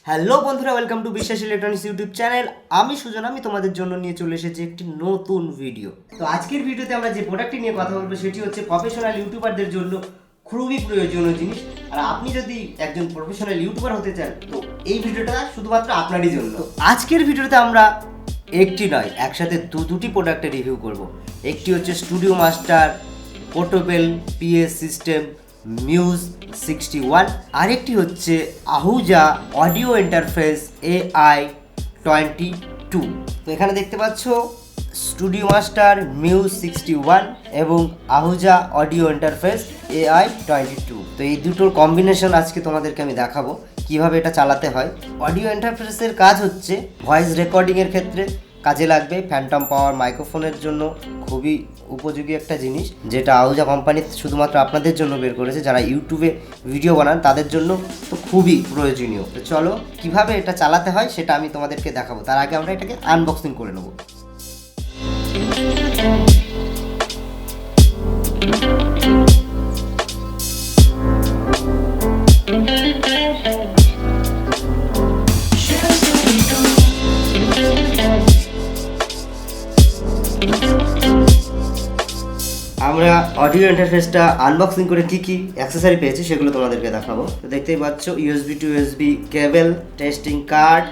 Hello বন্ধুরা, welcome to Biswas electronics YouTube channel. আমি সুজন, আমি তোমাদের জন্য নিয়ে চলে এসেছি একটি নতুন ভিডিও। তো আজকের ভিডিওতে আমরা যে প্রোডাক্টটি নিয়ে কথা বলবো সেটি হচ্ছে প্রফেশনাল ইউটিউবারদের জন্য খুবই প্রয়োজনীয় জিনিস। আর আপনি যদি একজন প্রফেশনাল ইউটিউবার হতে চান তো এই ভিডিওটা শুধুমাত্র আপনারই জন্য। তো আজকের ভিডিওতে আমরা একটি নয়, একসাথে দুটি প্রোডাক্টের রিভিউ করব। একটি হচ্ছে studio master portable PS system muse 61, আরেকটি হচ্ছে আহুজা অডিও ইন্টারফেস AI22। তো এখানে দেখতে পাচ্ছ স্টুডিও মাস্টার মিউজ 61 এবং আহুজা অডিও ইন্টারফেস AI22। তো এই দুটোর কম্বিনেশন আজকে তোমাদেরকে আমি দেখাবো কিভাবে এটা চালাতে হয়। অডিও ইন্টারফেসের কাজ হচ্ছে ভয়েস রেকর্ডিংয়ের ক্ষেত্রে কাজে লাগবে। ফ্যান্টম পাওয়ার মাইক্রোফোনের জন্য খুবই উপযোগী একটা জিনিস, যেটা আহুজা কোম্পানি শুধুমাত্র আপনাদের জন্য বের করেছে। যারা ইউটিউবে ভিডিও বানান তাদের জন্য তো খুবই প্রয়োজনীয়। তো চলো কিভাবে এটা চালাতে হয় সেটা আমি তোমাদেরকে দেখাবো। তার আগে আমরা এটাকে আনবক্সিং করে নেব। আমরা অডিও ইন্টারফেসটা আনবক্সিং করে কি কি অ্যাক্সেসরি পেয়েছি সেগুলো তোমাদেরকে দেখাবো। তো দেখতেই পাচ্ছ USB to USB cable, testing card,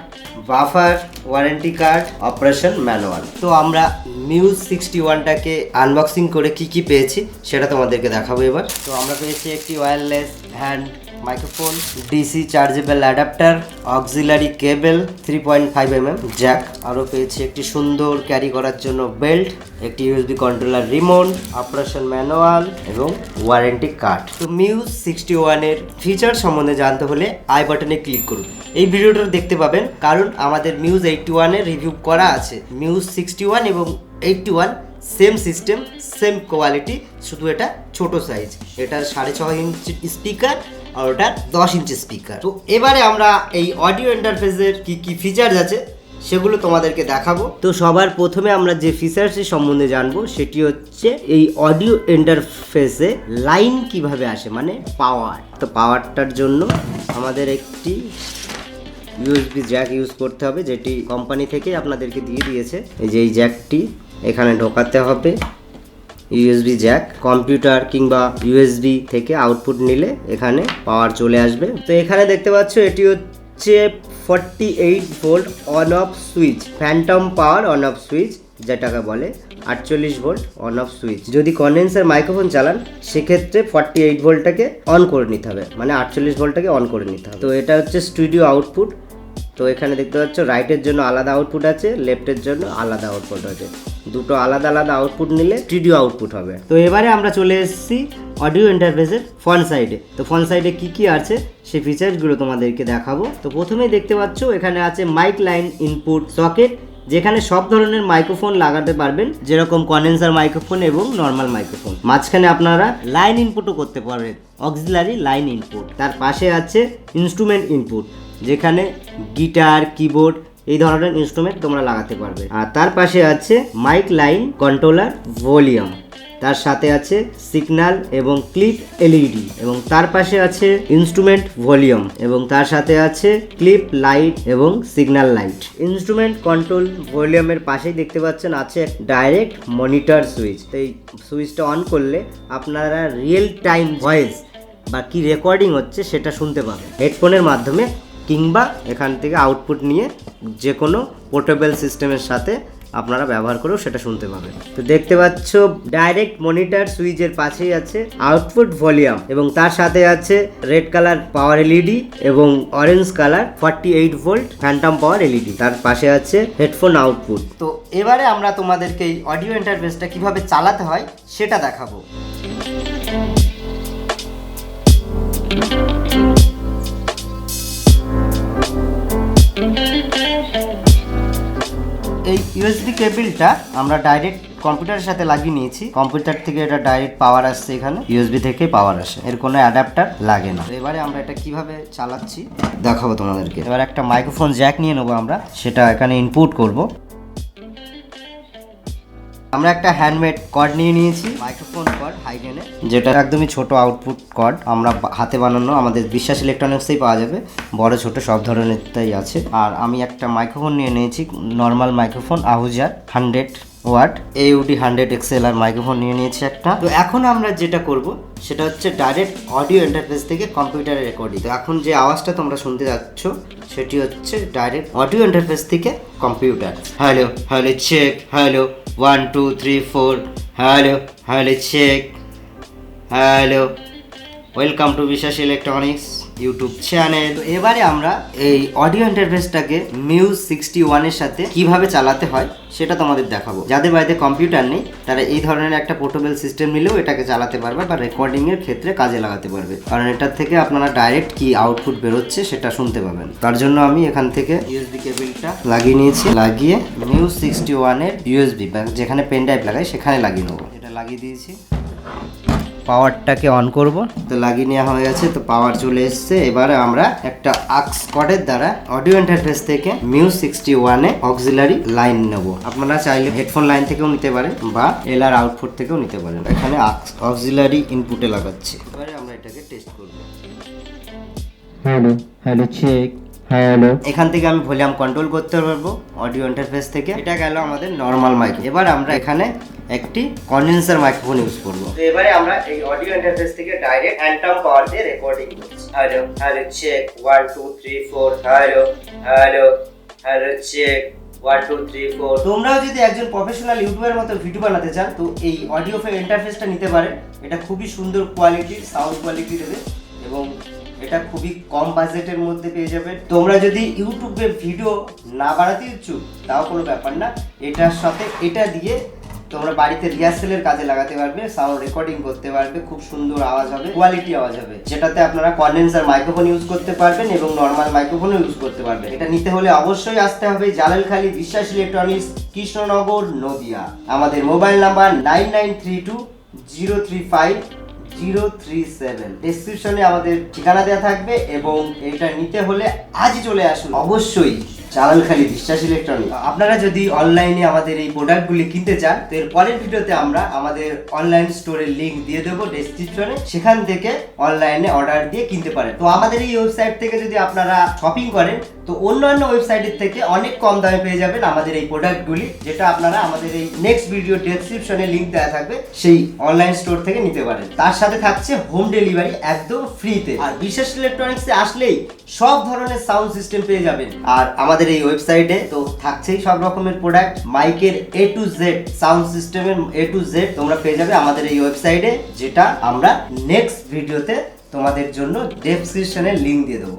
buffer, warranty card, operation manual. তো আমরা মিউজ 61টাকে আনবক্সিং করে কি কি পেয়েছি সেটা তোমাদেরকে দেখাবো এবার। তো আমরা পেয়েছি একটি wireless hand microphone, DC chargeable adapter, auxiliary cable, 3.5 mm jack, আরও পেয়েছি একটি সুন্দর ক্যারি করার জন্য বেল্ট, একটি USB controller remote, operation manual এবং ওয়ারেন্টি কার্ড। তো মিউজ 61-এর ফিচার সম্বন্ধে জানতে হলে আই বাটনে ক্লিক করুন। এই ভিডিওটা দেখতে পাবেন কারণ আমাদের মিউজ 81-এর রিভিউ করা আছে। মিউজ 61 এবং 81 সেম সিস্টেম, সেম কোয়ালিটি, শুধু এটা ছোট সাইজ। এটা 6.5 ইঞ্চি স্পিকার আর ওটা 10 ইঞ্চি স্পিকার। তো এবারে আমরা এই অডিও ইন্টারফেসের কি কি ফিচার্স আছে সেগুলো তোমাদেরকে দেখাবো। তো সবার প্রথমে আমরা যে ফিচার্সের সম্বন্ধে জানবো সেটি হচ্ছে এই অডিও ইন্টারফেসে লাইন কিভাবে আসে, মানে পাওয়ার। তো পাওয়ারটার জন্য আমাদের একটি ইউএসবি জ্যাক ইউজ করতে হবে, যেটি কোম্পানি থেকে আপনাদেরকে দিয়ে দিয়েছে। এই যে এই জ্যাকটি এখানে ঢোকাতে হবে। ইউএসবি জ্যাক, কম্পিউটার কিংবা ইউএসবি থেকে আউটপুট নিলে এখানে পাওয়ার চলে আসবে। তো এখানে দেখতে পাচ্ছ এটি হচ্ছে 48 volt on off switch, Phantom power on off switch যেটাকে বলে। 48 ভোল্ট অন অফ সুইচ। যদি কন্ডেন্সার মাইক্রোফোন চালান সেক্ষেত্রে 48 ভোল্টটাকে অন করে নিতে হবে, মানে 48 ভোল্টটাকে অন করে নিতে হবে। তো এটা হচ্ছে স্টুডিও আউটপুট। তো এখানে দেখতে পাচ্ছ রাইটের জন্য আলাদা আউটপুট আছে, লেফটের জন্য আলাদা আউটপুট আছে। দুটো আলাদা আলাদা আউটপুট নিলে স্টুডিও আউটপুট হবে। তো এবারে আমরা চলে এসেছি অডিও ইন্টারফেসের ফ্রন্ট সাইডে। তো ফ্রন্ট সাইডে কি কি আছে সেই ফিচার্সগুলো তোমাদেরকে দেখাবো। তো প্রথমেই দেখতে পাচ্ছ এখানে আছে মাইক লাইন ইনপুট সকেট, যেখানে সব ধরনের মাইক্রোফোন লাগাতে পারবেন, যেরকম কন্ডেন্সার মাইক্রোফোন এবং নর্মাল মাইক্রোফোন। মাঝখানে আপনারা লাইন ইনপুটও করতে পারবেন, অক্সিলারি লাইন ইনপুট। তার পাশে আছে ইনস্ট্রুমেন্ট ইনপুট, যেখানে গিটার, কিবোর্ড এই ধরনের ইনস্ট্রুমেন্ট তোমরা লাগাতে পারবে। আর তার পাশে আছে মাইক লাইন কন্ট্রোলার ভলিউম, তার সাথে আছে সিগন্যাল এবং ক্লিপ এলইডি, এবং তার পাশে আছে ইনস্ট্রুমেন্ট ভলিউম, এবং তার সাথে আছে ক্লিপ লাইট এবং সিগন্যাল লাইট। ইনস্ট্রুমেন্ট কন্ট্রোল ভলিউমের পাশেই দেখতে পাচ্ছেন আছে ডাইরেক্ট মনিটর সুইচ। তো এই সুইচটা অন করলে আপনারা রিয়েল টাইম ভয়েস বা কি রেকর্ডিং হচ্ছে সেটা শুনতে পাবেন হেডফোনের মাধ্যমে, কিংবা এখান থেকে আউটপুট নিয়ে যে কোনো পোর্টেবল সিস্টেমের সাথে আপনারা ব্যবহার করেও সেটা শুনতে পাবেন। তো দেখতে পাচ্ছ ডাইরেক্ট মনিটর সুইচের পাশেই আছে আউটপুট ভলিউম, এবং তার সাথে আছে রেড কালার পাওয়ার এলইডি এবং অরেঞ্জ কালার 48 ভোল্ট ফ্যান্টম পাওয়ার এলইডি। তার পাশে আছে হেডফোন আউটপুট। তো এবারে আমরা তোমাদেরকে এই অডিও ইন্টারফেসটা কিভাবে চালাতে হয় সেটা দেখাবো। এই ইউএসবি কেবলটা আমরা ডাইরেক্ট কম্পিউটারের সাথে লাগিয়ে নিয়েছি। কম্পিউটার থেকে এটা ডাইরেক্ট পাওয়ার আসছে, এখানে ইউএসবি থেকে পাওয়ার আসে, এর কোনো অ্যাডাপ্টার লাগে না। এবারে আমরা এটা কিভাবে চালাচ্ছি দেখাবো তোমাদেরকে। এবার একটা মাইক্রোফোন জ্যাক নিয়ে নেবো আমরা, সেটা এখানে ইনপুট করব। আমরা একটা হ্যান্ডমেড কর্ড নিয়ে নিয়েছি, মাইক্রোফোন কর্ড হাই গেনের, যেটা একদমই ছোট আউটপুট কর্ড, আমরা হাতে বানানো, আমাদের বিশ্বাস ইলেকট্রনিক্সেই পাওয়া যাবে, বড় ছোট সব ধরনেরটাই আছে। আর আমি একটা মাইক্রোফোন নিয়ে নিয়েছি, নর্মাল মাইক্রোফোন আহুজার 100 ওয়াট AUD 100 XLR মাইক্রোফোন নিয়ে নিয়েছি একটা। তো এখন আমরা যেটা করব সেটা হচ্ছে ডাইরেক্ট অডিও ইন্টারফেস থেকে কম্পিউটারে রেকর্ডিং। তো এখন যে আওয়াজটা তোমরা শুনতে যাচ্ছ সেটি হচ্ছে ডাইরেক্ট অডিও ইন্টারফেস থেকে computer. Hello hello check, hello 1 2 3 4, hello hello check, hello, welcome to Biswas electronics YouTube channel. তো এবারে আমরা এই অডিও ইন্টারফেসটাকে মিউজ 61 এর সাথে কিভাবে চালাতে হয় সেটা তোমাদের দেখাবো। যাদের বাড়িতে কম্পিউটার নেই তারা এই ধরনের একটা পোর্টেবল সিস্টেম নিলেও এটাকে চালাতে পারবে বা রেকর্ডিং এর ক্ষেত্রে কাজে লাগাতে পারবে, কারণ এটার থেকে আপনারা ডাইরেক্ট কি আউটপুট বেরোচ্ছে সেটা শুনতে পাবেন। তার জন্য আমি এখান থেকে ইউএসবি কেবলটা লাগিয়ে নিয়েছি, লাগিয়ে মিউজ 61 এর ইউএসবি যেখানে পেন ড্রাইভ লাগাই সেখানে লাগিয়ে নেবো। এটা লাগিয়ে দিয়েছি, পাওয়ারটাকে অন করব। তো লাগিয়ে নেওয়া হয়ে গেছে, তো পাওয়ার চলে এসছে। এবারে আমরা একটা আক্স কর্ডের দ্বারা অডিও ইন্টারফেস থেকে মিউজ 61 এ অক্সিলারি লাইন নেব। আপনারা চাইলে হেডফোন লাইন থেকেও নিতে পারেন বা এলআর আউটপুট থেকেও নিতে পারেন। এখানে অক্সিলারি ইনপুটে লাগাচ্ছি। এবারে আমরা এটাকে টেস্ট করব। Hello hello check, hello. এখান থেকে আমি ভলিউম কন্ট্রোল করতে পারবো অডিও ইন্টারফেস থেকে। এটা গেল আমাদের নর্মাল মাইক। এবার আমরা এখানে একটি কন্ডেন্সার মাইক্রোফোন ইউজ করব। তো এবারে আমরা এই অডিও ইন্টারফেস থেকে ডাইরেক্ট ফ্যান্টম পাওয়ার দিয়ে রেকর্ডিং করছি। Hello hello check 1 2 3 4, hello hello hello check 1 2 3 4। তোমরাও যদি একজন প্রফেশনাল ইউটিউবার মতো ভিডিও বানাতে চান তো এই অডিও ইন্টারফেসটা নিতে পারেন। এটা খুবই সুন্দর কোয়ালিটির সাউন্ড কোয়ালিটি দেবে এবং এটা খুবই কম বাজেটের মধ্যে পেয়ে যাবেন। তোমরা যদি ইউটিউবে ভিডিও না বানাতে ইচ্ছুক তাও কোনো ব্যাপার না, এটার সাথে এটা দিয়ে তোমরা বাড়িতে রিহার্সেলের কাজে লাগাতে পারবে, সাউন্ড রেকর্ডিং করতে পারবে, খুব সুন্দর আওয়াজ হবে, কোয়ালিটি আওয়াজ হবে, যেটাতে আপনারা কন্ডেন্সার মাইক্রোফোন ইউজ করতে পারবেন এবং নর্মাল মাইক্রোফোনও ইউজ করতে পারবেন। এটা নিতে হলে অবশ্যই আসতে হবে জালালখালী বিশ্বাস ইলেকট্রনিক্স, কৃষ্ণনগর, নদিয়া। আমাদের মোবাইল নাম্বার 9932035037। ডেসক্রিপশনে আমাদের ঠিকানা দেওয়া থাকবে এবং এটা নিতে হলে আজই চলে আসুন অবশ্যই জালালখালী বিশ্বাস ইলেকট্রনিক্স। আপনারা যদি অনলাইনে আমাদের এই প্রোডাক্টগুলি কিনতে চান তো এর পরের ভিডিওতে আমরা আমাদের অনলাইন স্টোরের লিংক দিয়ে দেবো ডেসক্রিপশনে, সেখান থেকে অনলাইনে অর্ডার দিয়ে কিনতে পারেন। তো আমাদের এই ওয়েবসাইট থেকে যদি আপনারা শপিং করেন তো অন্যান্য ওয়েবসাইটের থেকে অনেক কম দামে পেয়ে যাবেন আমাদের এই প্রোডাক্টগুলি, যেটা আপনারা আমাদের এই নেক্সট ভিডিও ডেসক্রিপশনে লিংক দেওয়া থাকবে সেই অনলাইন স্টোর থেকে নিতে পারেন। তার সাথে থাকছে হোম ডেলিভারি একদম ফ্রিতে। আর বিশ্বাস ইলেকট্রনিক্সে আসলেই সব ধরনের সাউন্ড সিস্টেম পেয়ে যাবেন। আর আমাদের এই ওয়েবসাইটে তো থাকছেই সব রকমের প্রোডাক্ট, মাইকের A to Z, সাউন্ড সিস্টেমের A to Z তোমরা পেয়ে যাবে আমাদের এই ওয়েবসাইটে, যেটা আমরা নেক্সট ভিডিওতে তোমাদের জন্য ডেসক্রিপশনে লিংক দিয়ে দেবো।